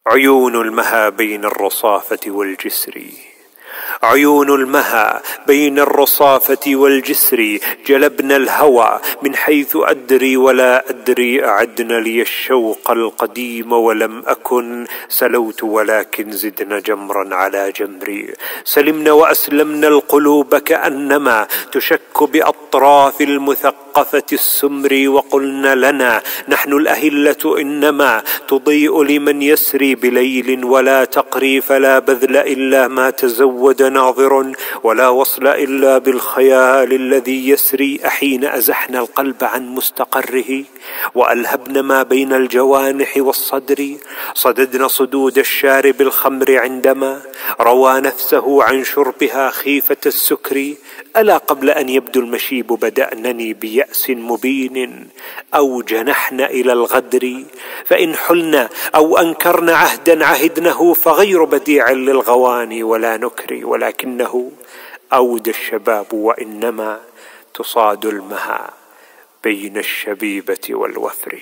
عيون المها بين الرصافة والجسر، عيون المها بين الرصافة والجسر، جلبنا الهوى من حيث أدري ولا أدري، أعدن لي الشوق القديم ولم أكن، سلوت ولكن زدن جمرا على جمري، سلمنا وأسلمنا القلوب كأنما تشك بأطراف المثقفة السمر، وقلنا لنا نحن الأهلة إنما تضيء لمن يسري بليل ولا تقري، فلا بذل إلا ما تزود ناظر، ولا وصل إلا بالخيال الذي يسري، أحين أزحنا القلب عن مستقره وألهبنا ما بين الجوانح والصدر، صددنا صدود الشارب الخمر عندما روى نفسه عن شربها خيفة السكر، ألا قبل أن يبدو المشيب بدأنني بيأس مبين، أو جنحنا إلى الغدر، فإن حلنا أو أنكرنا عهدا عهدنه، فغير بديع للغواني ولا نكري، ولكنه أودى الشباب وإنما تصاد المها بين الشبيبة والوفر.